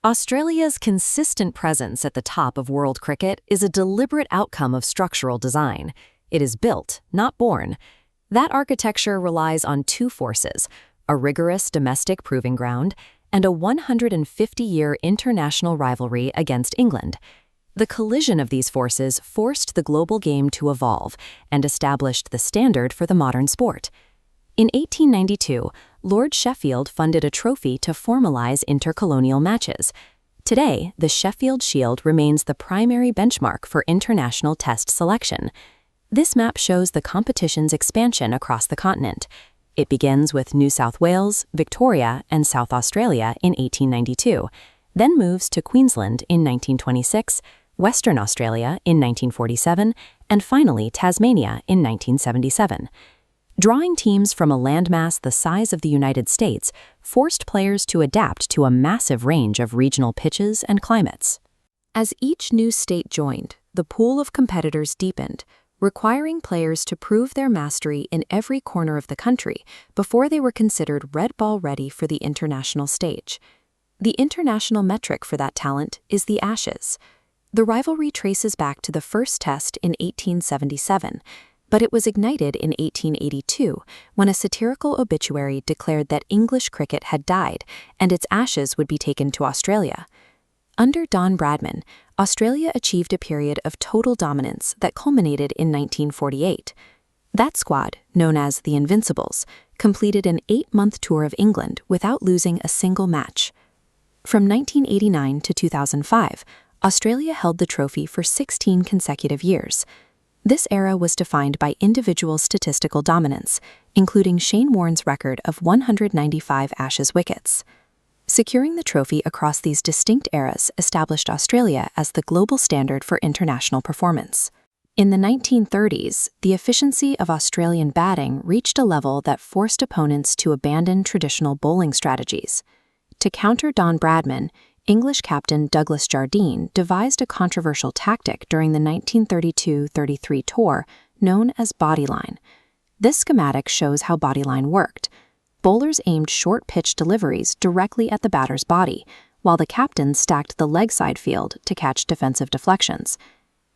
Australia's consistent presence at the top of world cricket is a deliberate outcome of structural design. It is built, not born. That architecture relies on two forces: a rigorous domestic proving ground and a 150-year international rivalry against England. The collision of these forces forced the global game to evolve and established the standard for the modern sport. In 1892, Lord Sheffield funded a trophy to formalize intercolonial matches. Today, the Sheffield Shield remains the primary benchmark for international test selection. This map shows the competition's expansion across the continent. It begins with New South Wales, Victoria, and South Australia in 1892, then moves to Queensland in 1926, Western Australia in 1947, and finally Tasmania in 1977. Drawing teams from a landmass the size of the United States forced players to adapt to a massive range of regional pitches and climates. As each new state joined, the pool of competitors deepened, requiring players to prove their mastery in every corner of the country before they were considered red ball ready for the international stage. The international metric for that talent is the Ashes. The rivalry traces back to the first test in 1877, but it was ignited in 1882 when a satirical obituary declared that English cricket had died and its ashes would be taken to Australia. Under Don Bradman, Australia achieved a period of total dominance that culminated in 1948. That squad, known as the Invincibles, completed an 8-month tour of England without losing a single match. From 1989 to 2005, Australia held the trophy for 16 consecutive years. This era was defined by individual statistical dominance, including Shane Warne's record of 195 Ashes wickets. Securing the trophy across these distinct eras established Australia as the global standard for international performance. In the 1930s, the efficiency of Australian batting reached a level that forced opponents to abandon traditional bowling strategies. To counter Don Bradman, English captain Douglas Jardine devised a controversial tactic during the 1932-33 tour known as Bodyline. This schematic shows how Bodyline worked. Bowlers aimed short-pitch deliveries directly at the batter's body, while the captain stacked the leg side field to catch defensive deflections.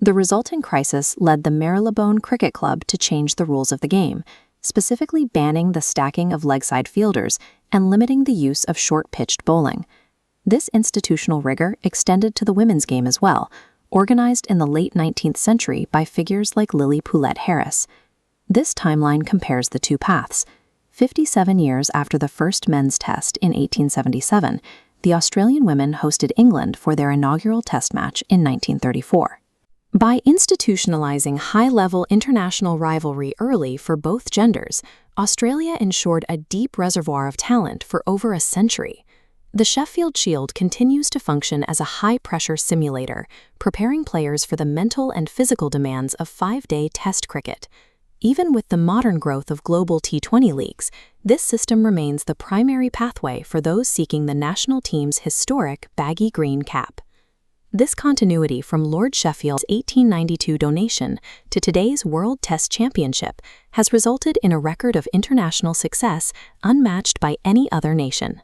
The resulting crisis led the Marylebone Cricket Club to change the rules of the game, specifically banning the stacking of leg side fielders and limiting the use of short-pitched bowling. This institutional rigor extended to the women's game as well, organized in the late 19th century by figures like Lily Poulett Harris. This timeline compares the two paths. 57 years after the first men's test in 1877, the Australian women hosted England for their inaugural test match in 1934. By institutionalizing high-level international rivalry early for both genders, Australia ensured a deep reservoir of talent for over a century. The Sheffield Shield continues to function as a high-pressure simulator, preparing players for the mental and physical demands of 5-day test cricket. Even with the modern growth of global T20 leagues, this system remains the primary pathway for those seeking the national team's historic baggy green cap. This continuity from Lord Sheffield's 1892 donation to today's World Test Championship has resulted in a record of international success unmatched by any other nation.